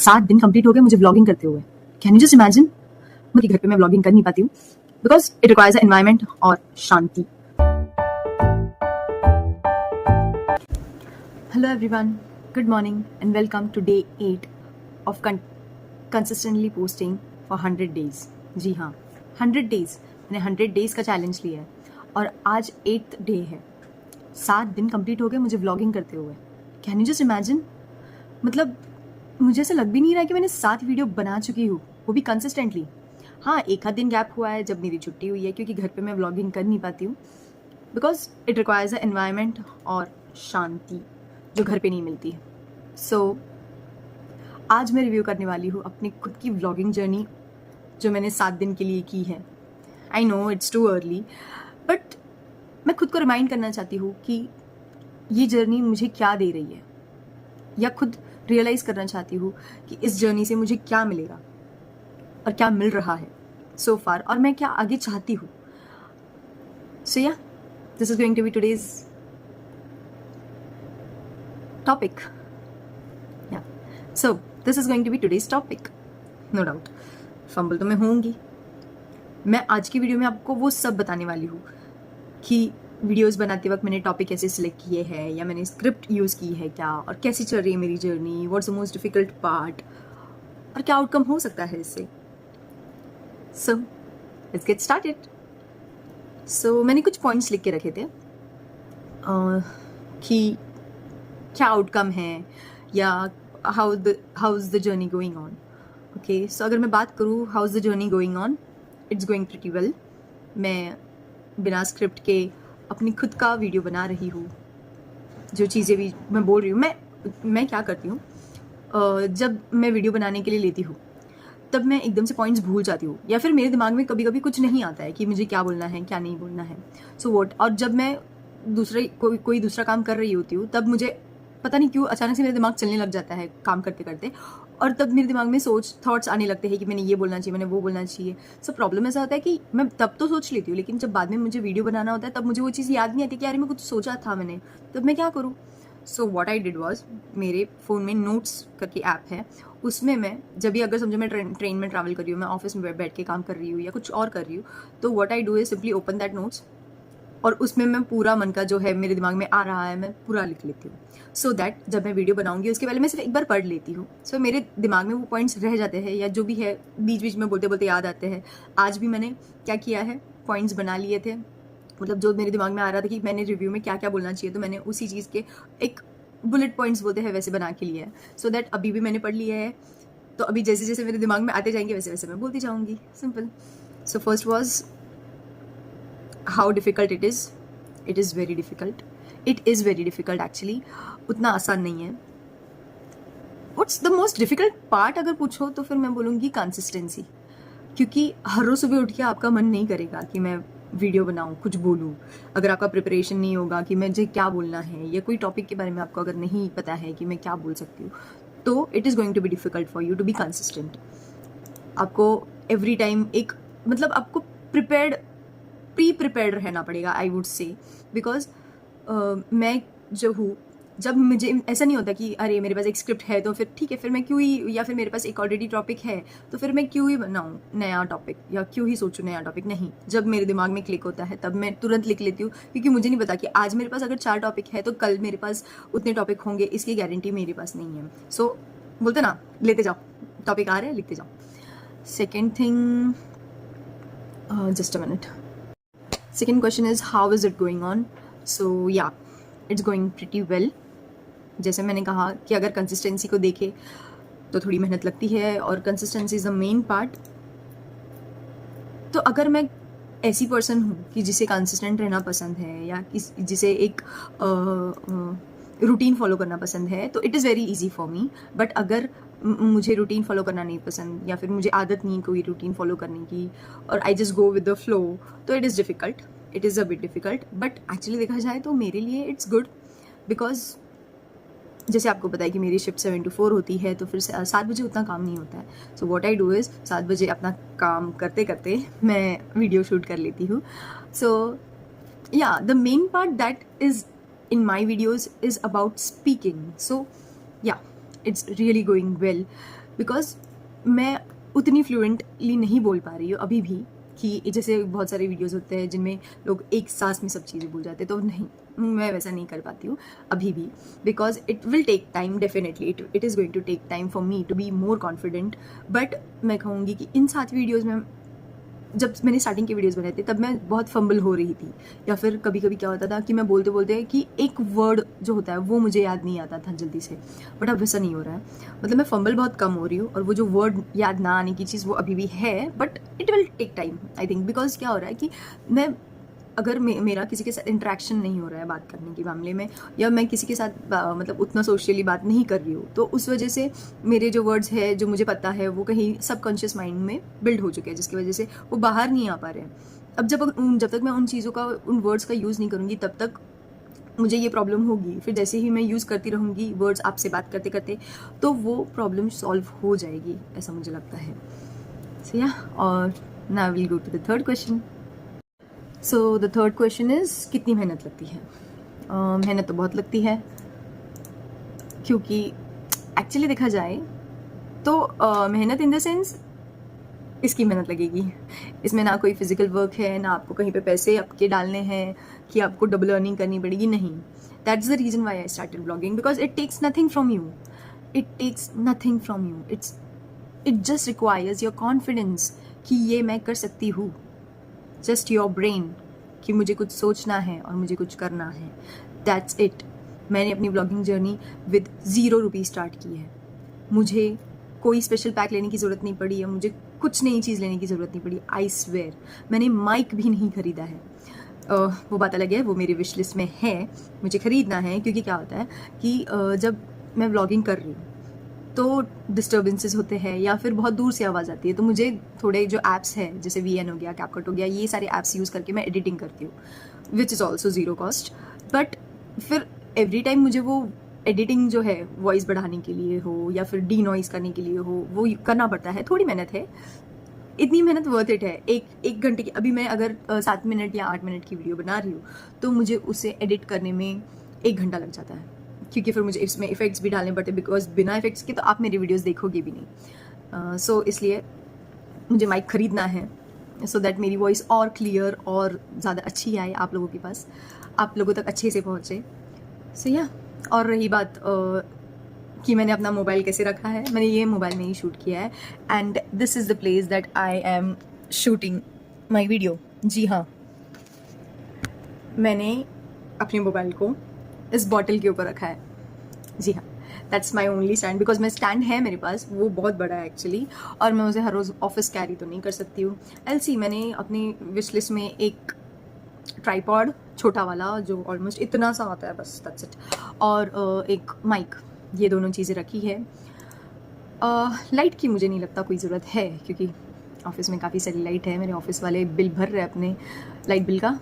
7 दिन कंप्लीट हो गए मुझे व्लॉगिंग करते हुए। Can you just imagine? मेरे घर पे मैं व्लॉगिंग कर नहीं पाती हूँ बिकॉज इट रिक्वायर्स एनवायरमेंट और शांति। Hello everyone, good morning and welcome to day 8 of consistently posting for 100 days. जी हाँ, 100 डेज। मैंने 100 डेज का चैलेंज लिया है और आज 8th डे है। 7 दिन कंप्लीट हो गए मुझे व्लॉगिंग करते हुए। Can you just imagine? मतलब मुझे ऐसा लग भी नहीं रहा कि मैंने 7 वीडियो बना चुकी हूँ, वो भी कंसिस्टेंटली। हाँ, एक आध दिन गैप हुआ है जब मेरी छुट्टी हुई है, क्योंकि घर पे मैं व्लॉगिंग कर नहीं पाती हूँ because it requires a environment और शांति जो घर पे नहीं मिलती है। सो आज मैं रिव्यू करने वाली हूँ अपनी खुद की व्लॉगिंग जर्नी जो मैंने 7 दिन के लिए की है। I know it's too early, but मैं खुद को रिमाइंड करना चाहती हूँ कि ये जर्नी मुझे क्या दे रही है, या खुद रियलाइज़ करना चाहती हूँ कि इस जर्नी से मुझे क्या मिलेगा और क्या मिल रहा है सो फार, और मैं क्या आगे चाहती हूँ। So yeah, this is going to be today's topic. Yeah, so this is going to be today's topic, no doubt. Fumble तो मैं होंगी। मैं आज की वीडियो में आपको वो सब बताने वाली हूँ कि वीडियोस बनाते वक्त मैंने टॉपिक कैसे सिलेक्ट किए हैं, या मैंने स्क्रिप्ट यूज़ की है क्या, और कैसी चल रही है मेरी journey, what's the most difficult part, और क्या आउटकम हो सकता है इससे। So let's get started. So मैंने कुछ पॉइंट्स लिख के रखे थे कि क्या आउटकम है, या how is the journey going on. Okay, so अगर मैं बात करूँ how is the journey going on, it's going pretty well. मैं बिना स्क्रिप्ट के अपनी खुद का वीडियो बना रही हूँ। जो चीज़ें भी मैं बोल रही हूँ, मैं क्या करती हूँ, जब मैं वीडियो बनाने के लिए लेती हूँ तब मैं एकदम से पॉइंट्स भूल जाती हूँ, या फिर मेरे दिमाग में कभी कभी कुछ नहीं आता है कि मुझे क्या बोलना है क्या नहीं बोलना है। सो वॉट, और जब मैं कोई दूसरा काम कर रही होती हूँ तब मुझे पता नहीं क्यों अचानक से मेरा दिमाग चलने लग जाता है काम करते करते, और तब मेरे दिमाग में थॉट्स आने लगते हैं कि मैंने ये बोलना चाहिए, मैंने वो बोलना चाहिए। सो प्रॉब्लम ऐसा होता है कि मैं तब तो सोच लेती हूँ, लेकिन जब बाद में मुझे वीडियो बनाना होता है तब मुझे वो चीज़ याद नहीं आती कि यार मैं कुछ सोचा था मैंने, तब मैं क्या करूँ। So what I did was, मेरे फ़ोन में नोट्स करके ऐप है, उसमें मैं जब भी अगर समझो मैं ट्रेन में ट्रैवल कर रही हूँ, मैं ऑफिस में बैठ के काम कर रही हूँ या कुछ और कर रही हूँ, तो what I do is simply open that notes, और उसमें मैं पूरा मन का जो है मेरे दिमाग में आ रहा है मैं पूरा लिख लेती हूँ, सो दैट जब मैं वीडियो बनाऊंगी उसके पहले मैं सिर्फ एक बार पढ़ लेती हूँ। सो मेरे दिमाग में वो पॉइंट्स रह जाते हैं, या जो भी है बीच बीच में बोलते बोलते याद आते हैं। आज भी मैंने क्या किया है, पॉइंट्स बना लिए थे, मतलब जो मेरे दिमाग में आ रहा था कि मैंने रिव्यू में क्या क्या बोलना चाहिए, तो मैंने उसी चीज़ के एक बुलेट पॉइंट्स बोलते हैं वैसे बना के लिए है, सो दैट अभी भी मैंने पढ़ लिया है, तो अभी जैसे जैसे मेरे दिमाग में आते जाएंगे वैसे वैसे मैं बोलती जाऊंगी। Simple. So first was how difficult it is. It is very difficult, it is very difficult actually, उतना आसान नहीं है। What's the most difficult part अगर पूछो तो फिर मैं बोलूँगी कंसिस्टेंसी, क्योंकि हर रोज़ सुबह उठ के आपका मन नहीं करेगा कि मैं वीडियो बनाऊँ, कुछ बोलूँ। अगर आपका प्रिपरेशन नहीं होगा कि मुझे क्या बोलना है, या कोई टॉपिक के बारे में आपको अगर नहीं पता है कि मैं क्या बोल सकती हूँ, तो it is going to be difficult for you to be consistent. आपको एवरी टाइम एक मतलब आपको प्री प्रिपेयर्ड रहना पड़ेगा, आई वुड से, बिकॉज मैं जो हूँ, जब मुझे ऐसा नहीं होता कि अरे मेरे पास एक स्क्रिप्ट है तो फिर ठीक है, फिर मैं क्यों ही, या फिर मेरे पास एक ऑलरेडी टॉपिक है तो फिर मैं क्यों ही बनाऊँ नया टॉपिक, या क्यों ही सोचूं नया टॉपिक। नहीं, जब मेरे दिमाग में क्लिक होता है तब मैं तुरंत लिख लेती हूँ, क्योंकि मुझे नहीं पता कि आज मेरे पास अगर 4 टॉपिक है तो कल मेरे पास उतने टॉपिक होंगे, इसकी गारंटी मेरे पास नहीं है। सो बोलते ना, लेते जाओ, टॉपिक आ रहे हैं लिखते जाओ। Second thing, just a minute, second question is how is it going on. So yeah, it's going pretty well. जैसे मैंने कहा कि अगर कंसिस्टेंसी को देखे तो थोड़ी मेहनत लगती है, और consistency is the main part. तो अगर मैं ऐसी पर्सन हूँ कि जिसे कंसिस्टेंट रहना पसंद है, या जिसे एक रूटीन फॉलो करना पसंद है, तो it is very easy for me. But अगर मुझे रूटीन फॉलो करना नहीं पसंद, या फिर मुझे आदत नहीं कोई रूटीन फॉलो करने की, और I just go with the flow, तो it is difficult, it is a bit difficult. But actually देखा जाए तो मेरे लिए इट्स गुड, बिकॉज जैसे आपको पता है कि मेरी शिफ्ट 7 to 4 होती है, तो फिर 7 बजे उतना काम नहीं होता है। So what I do is 7 बजे अपना काम करते करते मैं वीडियो शूट कर लेती हूँ। सो या, the main part that is in my videos is about speaking. So yeah, it's really going well. Because मैं उतनी फ्लुएंटली नहीं बोल पा रही हूँ अभी भी, कि जैसे बहुत सारे वीडियोस होते हैं जिनमें लोग एक सांस में सब चीज़ें बोल जाते हैं, तो नहीं, मैं वैसा नहीं कर पाती हूँ अभी भी, because it will take time, definitely it is going to take time for me to be more confident. But मैं कहूँगी कि इन 7 वीडियोज़ में, जब मैंने स्टार्टिंग के वीडियोस बनाए थे तब मैं बहुत फंबल हो रही थी, या फिर कभी कभी क्या होता था कि मैं बोलते बोलते कि एक वर्ड जो होता है वो मुझे याद नहीं आता था जल्दी से, बट अब वैसा नहीं हो रहा है। मतलब मैं फंबल बहुत कम हो रही हूँ, और वो जो वर्ड याद ना आने की चीज़ वो अभी भी है, but it will take time I think, because क्या हो रहा है कि मैं, अगर मेरा किसी के साथ इंटरेक्शन नहीं हो रहा है बात करने के मामले में, या मैं किसी के साथ मतलब उतना सोशली बात नहीं कर रही हूँ, तो उस वजह से मेरे जो वर्ड्स है जो मुझे पता है वो कहीं सबकॉन्शियस माइंड में बिल्ड हो चुके हैं, जिसकी वजह से वो बाहर नहीं आ पा रहे हैं। अब जब तक मैं उन चीज़ों का, उन वर्ड्स का यूज़ नहीं करूँगी, तब तक मुझे ये प्रॉब्लम होगी। फिर जैसे ही मैं यूज़ करती रहूँगी वर्ड्स आपसे बात करते करते, तो वो प्रॉब्लम सॉल्व हो जाएगी, ऐसा मुझे लगता है। सो या, और now will go to the third question. So the third question is, कितनी मेहनत लगती है? मेहनत तो बहुत लगती है, क्योंकि एक्चुअली देखा जाए तो मेहनत इन द सेंस, इसकी मेहनत लगेगी, इसमें ना कोई फिजिकल वर्क है, ना आपको कहीं पे पैसे आपके डालने हैं कि आपको डबल अर्निंग करनी पड़ेगी, नहीं। That's the reason why I started blogging, because it takes nothing from you, it just requires your confidence कि ये मैं कर सकती हूँ, जस्ट योर ब्रेन कि मुझे कुछ सोचना है और मुझे कुछ करना है, दैट्स इट। मैंने अपनी blogging journey with 0 rupees start की है। मुझे कोई स्पेशल पैक लेने की ज़रूरत नहीं पड़ी, या मुझे कुछ नई चीज़ लेने की ज़रूरत नहीं पड़ी। आई स्वेयर, मैंने माइक भी नहीं खरीदा है। वो बात अलग है, वो मेरी विश लिस्ट में है, मुझे ख़रीदना है, क्योंकि क्या होता है कि जब मैं व्लॉगिंग कर रही हूँ तो डिस्टर्बेंसेस होते हैं, या फिर बहुत दूर से आवाज़ आती है, तो मुझे थोड़े जो ऐप्स हैं, जैसे VN हो गया, कैपकट हो गया, ये सारे ऐप्स यूज़ करके मैं एडिटिंग करती हूँ, which is also 0 cost. But फिर एवरी टाइम मुझे वो एडिटिंग जो है वॉइस बढ़ाने के लिए हो, या फिर डी नॉइस करने के लिए हो, वो करना पड़ता है। थोड़ी मेहनत है, इतनी मेहनत वर्थ इट है। एक घंटे की, अभी मैं अगर 7 मिनट या 8 मिनट की वीडियो बना रही हूँ, तो मुझे उसे एडिट करने में 1 घंटा लग जाता है, क्योंकि फिर मुझे इसमें इफेक्ट्स भी डालने पड़ते हैं, बिकॉज बिना इफेक्ट्स के तो आप मेरी वीडियोस देखोगे भी नहीं। सो इसलिए मुझे माइक ख़रीदना है, सो दैट मेरी वॉइस और क्लियर और ज़्यादा अच्छी आए आप लोगों के पास, आप लोगों तक अच्छे से पहुँचे। सो या, और रही बात कि मैंने अपना मोबाइल कैसे रखा है, मैंने ये मोबाइल में ही शूट किया है, and this is the place that I am shooting my video. जी हाँ, मैंने अपने मोबाइल को इस बॉटल के ऊपर रखा है। जी हाँ, that's my only stand, because मैं स्टैंड है मेरे पास, वो बहुत बड़ा है एक्चुअली, और मैं उसे हर रोज़ ऑफिस कैरी तो नहीं कर सकती हूँ। एलसी मैंने अपनी विश लिस्ट में एक ट्राईपॉड छोटा वाला जो ऑलमोस्ट इतना सा आता है, बस दैट्स इट, और एक माइक, ये दोनों चीज़ें रखी है। लाइट की मुझे नहीं लगता कोई ज़रूरत है, क्योंकि ऑफिस में काफ़ी सारी लाइट है, मेरे ऑफिस वाले बिल भर रहे अपने लाइट बिल का,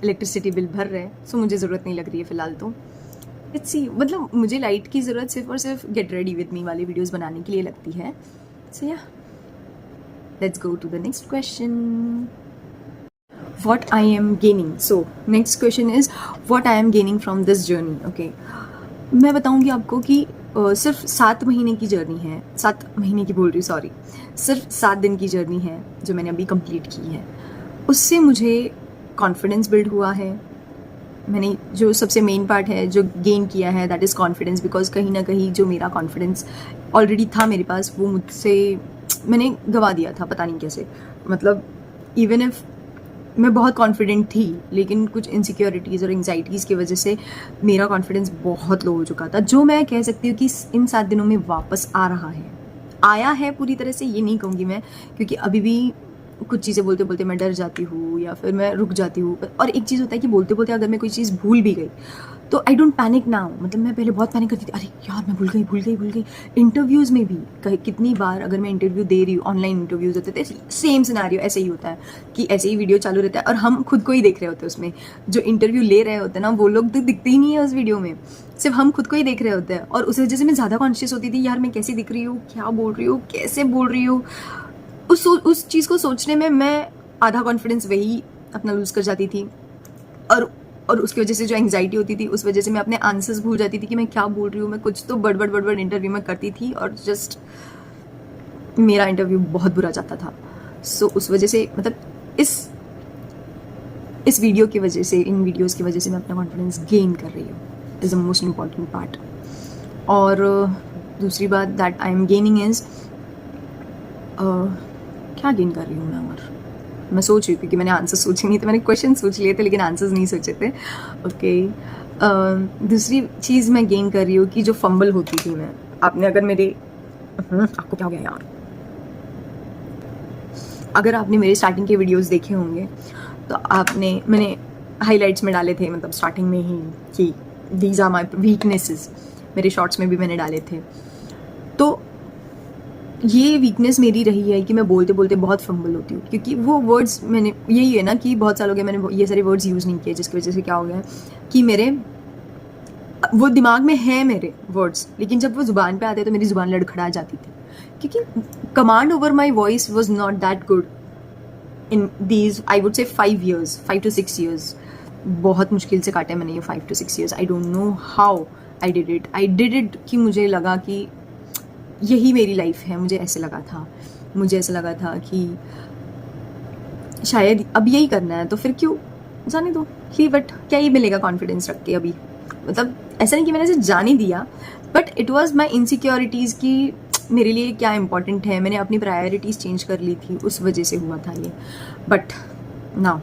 इलेक्ट्रिसिटी बिल भर रहे, सो मुझे ज़रूरत नहीं लग रही है फ़िलहाल। तो इट्स सी, मतलब मुझे लाइट की ज़रूरत सिर्फ और सिर्फ गेट रेडी विद मी वाली वीडियोस बनाने के लिए लगती है। So yeah, let's go to the next question, what I am gaining. So next question is what I am gaining from this journey. Okay, मैं बताऊंगी आपको कि सिर्फ 7 महीने की जर्नी है, 7 महीने की बोल रही हूँ, सॉरी, सिर्फ 7 दिन की जर्नी है जो मैंने अभी कंप्लीट की है। उससे मुझे कॉन्फिडेंस बिल्ड हुआ है। मैंने जो सबसे मेन पार्ट है जो गेन किया है, दैट इज़ कॉन्फिडेंस, बिकॉज कहीं ना कहीं जो मेरा कॉन्फिडेंस ऑलरेडी था मेरे पास, वो मुझसे मैंने गंवा दिया था, पता नहीं कैसे। मतलब इवन इफ मैं बहुत कॉन्फिडेंट थी, लेकिन कुछ इनसिक्योरिटीज़ और एंग्जाइटीज़ की वजह से मेरा कॉन्फिडेंस बहुत लो हो चुका था, जो मैं कह सकती हूँ कि इन 7 दिनों में वापस आ रहा है। आया है पूरी तरह से ये नहीं कहूँगी मैं, क्योंकि अभी भी कुछ चीज़ें बोलते बोलते मैं डर जाती हूँ, या फिर मैं रुक जाती हूँ। और एक चीज़ होता है कि बोलते बोलते अगर मैं कोई चीज़ भूल भी गई तो आई डोंट पैनिक नाउ। मतलब मैं पहले बहुत पैनिक करती थी, अरे यार मैं भूल गई। इंटरव्यूज़ में भी कितनी बार अगर मैं इंटरव्यू दे रही हूँ, ऑनलाइन इंटरव्यूज़ होते थे, सेम सिनेरियो ऐसे ही होता है कि ऐसे ही वीडियो चालू रहता है और हम खुद को ही देख रहे होते हैं उसमें। जो इंटरव्यू ले रहे होते हैं ना, वो लोग तो दिखते ही नहीं है उस वीडियो में, सिर्फ हम खुद को ही देख रहे होते हैं। और उस वजह से मैं ज़्यादा कॉन्शियस होती थी, यार मैं कैसी दिख रही हूँ, क्या बोल रही हूँ, कैसे बोल रही हूँ। उस चीज़ को सोचने में मैं आधा कॉन्फिडेंस वही अपना लूज़ कर जाती थी, और उसकी वजह से जो एंग्जाइटी होती थी, उस वजह से मैं अपने आंसर्स भूल जाती थी कि मैं क्या बोल रही हूँ। मैं कुछ तो बड़बड़ इंटरव्यू में करती थी और जस्ट मेरा इंटरव्यू बहुत बुरा जाता था। सो उस वजह से मतलब इस वीडियो की वजह से, इन वीडियोस की वजह से मैं अपना कॉन्फिडेंस गेन कर रही हूँ, is the most important part. और दूसरी बात that I M gaining is, क्या गेन कर रही हूँ मैं? और मैं सोच रही हूँ, क्योंकि मैंने आंसर सोचे नहीं थे, मैंने क्वेश्चन सोच लिए थे लेकिन आंसर्स नहीं सोचे थे। ओके, दूसरी चीज़ मैं गेन कर रही हूँ कि जो फंबल होती थी मैं, आपने अगर मेरे आपको क्या हो गया यार? अगर आपने मेरे स्टार्टिंग के वीडियोस देखे होंगे तो मैंने हाइलाइट्स में डाले थे, मतलब स्टार्टिंग में ही, कि दीज आर माई वीकनेसेस। मेरे शॉर्ट्स में भी मैंने डाले थे। तो ये वीकनेस मेरी रही है कि मैं बोलते बोलते बहुत फंबल होती हूँ, क्योंकि वो वर्ड्स मैंने, यही है ना कि बहुत साल हो गए मैंने ये सारे वर्ड्स यूज़ नहीं किए, जिसकी वजह से क्या हो गया है कि मेरे वो दिमाग में है मेरे वर्ड्स, लेकिन जब वो ज़ुबान पे आते तो मेरी ज़ुबान लड़खड़ा जाती थी, क्योंकि command over my voice was not that good in these, I would say 5 to 6 years। बहुत मुश्किल से काटे मैंने ये 5 to 6 years। I don't know how I did it कि मुझे लगा कि यही मेरी लाइफ है। मुझे ऐसे लगा था कि शायद अब यही करना है, तो फिर क्यों, जाने दो ही, बट क्या ही मिलेगा कॉन्फिडेंस रख के अभी। मतलब ऐसा नहीं कि मैंने इसे जाने दिया, but it was my insecurities की मेरे लिए क्या इंपॉर्टेंट है, मैंने अपनी प्रायोरिटीज़ चेंज कर ली थी, उस वजह से हुआ था ये। But now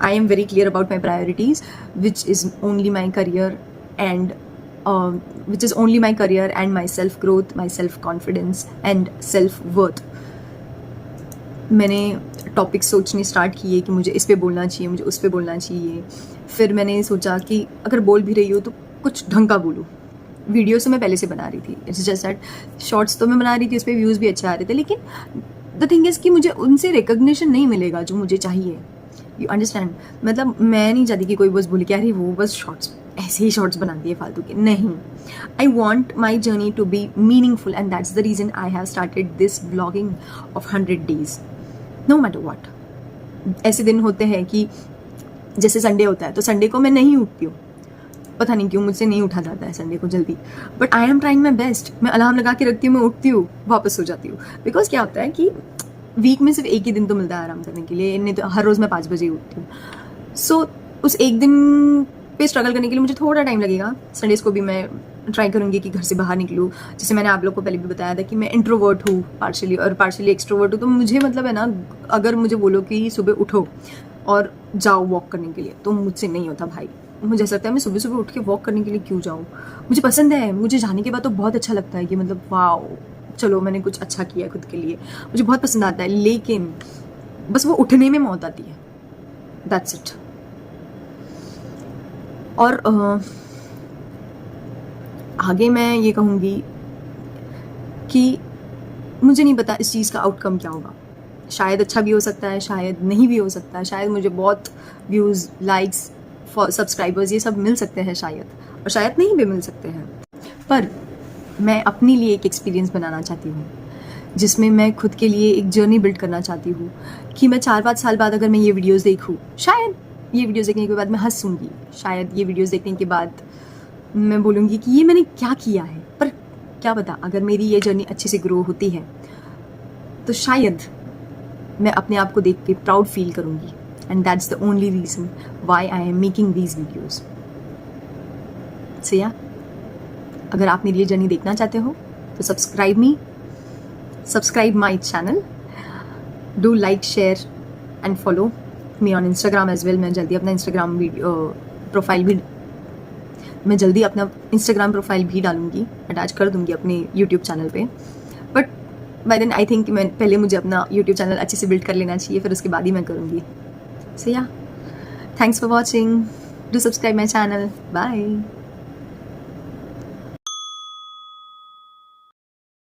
I am very clear about my priorities, which is only my career and which is only my career and my self growth, my self confidence and self worth। मैंने topic सोचने start किए कि मुझे इस पे बोलना चाहिए, मुझे उस पे बोलना चाहिए। फिर मैंने सोचा कि अगर बोल भी रही हो तो कुछ ढंग का बोलूँ। वीडियोस तो मैं पहले से बना रही थी, इट्स जस्ट दैट शॉर्ट्स तो मैं बना रही थी, उस पर व्यूज़ भी अच्छे आ रहे थे, लेकिन द थिंग इज़ कि मुझे उनसे रिकग्निशन नहीं मिलेगा जो मुझे चाहिए। You understand? मतलब मैं नहीं चाहती कि कोई बस बोले कि अरे वो बस शॉर्ट्स, ऐसे ही शॉर्ट्स बनाती है फालतू के। नहीं, I want my journey to be meaningful and that's the reason I have started this blogging of 100 days। No matter what. ऐसे दिन होते हैं कि जैसे संडे होता है तो संडे को मैं नहीं उठती हूँ, पता नहीं क्यों मुझसे नहीं उठा जाता है संडे को जल्दी, but I am trying my best. मैं अलार्म लगा के रखती हूँ, मैं उठती हूँ, वापस सो जाती हूँ। बिकॉज क्या होता है कि वीक में सिर्फ एक ही दिन तो मिलता है आराम करने के लिए, नहीं तो हर रोज़ मैं 5 बजे ही उठती हूँ। सो उस एक दिन पे स्ट्रगल करने के लिए मुझे थोड़ा टाइम लगेगा। संडेज़ को भी मैं ट्राई करूँगी कि घर से बाहर निकलूँ। जैसे मैंने आप लोग को पहले भी बताया था कि मैं इंट्रोवर्ट हूँ पार्शली और पार्शली एक्सट्रोवर्ट हूँ, तो मुझे मतलब है ना, अगर मुझे बोलो कि सुबह उठो और जाओ वॉक करने के लिए, तो मुझसे नहीं होता भाई। मुझे ऐसा लगता है मैं सुबह सुबह उठ के वॉक करने के लिए क्यों जाऊँ। मुझे पसंद है, मुझे जाने के बाद तो बहुत अच्छा लगता है कि मतलब वाओ, चलो मैंने कुछ अच्छा किया खुद के लिए, मुझे बहुत पसंद आता है, लेकिन बस वो उठने में मौत आती है, दैट्स इट। और आगे मैं ये कहूँगी कि मुझे नहीं पता इस चीज़ का आउटकम क्या होगा। शायद अच्छा भी हो सकता है, शायद नहीं भी हो सकता है, शायद मुझे बहुत व्यूज़, लाइक्स, सब्सक्राइबर्स ये सब मिल सकते हैं शायद, और शायद नहीं भी मिल सकते हैं। पर मैं अपने लिए एक एक्सपीरियंस बनाना चाहती हूँ, जिसमें मैं खुद के लिए एक जर्नी बिल्ड करना चाहती हूँ कि मैं 4-5 साल बाद अगर मैं ये वीडियोस देखूँ, शायद ये वीडियोस देखने के बाद मैं हंसूँगी, शायद ये वीडियोस देखने के बाद मैं बोलूँगी कि ये मैंने क्या किया है। पर क्या पता, अगर मेरी ये जर्नी अच्छे से ग्रो होती है तो शायद मैं अपने आप को देख के प्राउड फील करूँगी, and that's the only reason why I am making these videos. So yeah, अगर आप मेरी ये जर्नी देखना चाहते हो तो subscribe my channel, do like, share and follow me on Instagram as well. मैं जल्दी अपना इंस्टाग्राम प्रोफाइल भी डालूंगी, अटैच कर दूंगी अपने यूट्यूब चैनल पे। But by then I think मैं पहले मुझे अपना यूट्यूब चैनल अच्छे से बिल्ड कर लेना चाहिए, फिर उसके बाद ही मैं करूँगी। So yeah, thanks for watching, do subscribe my channel, bye.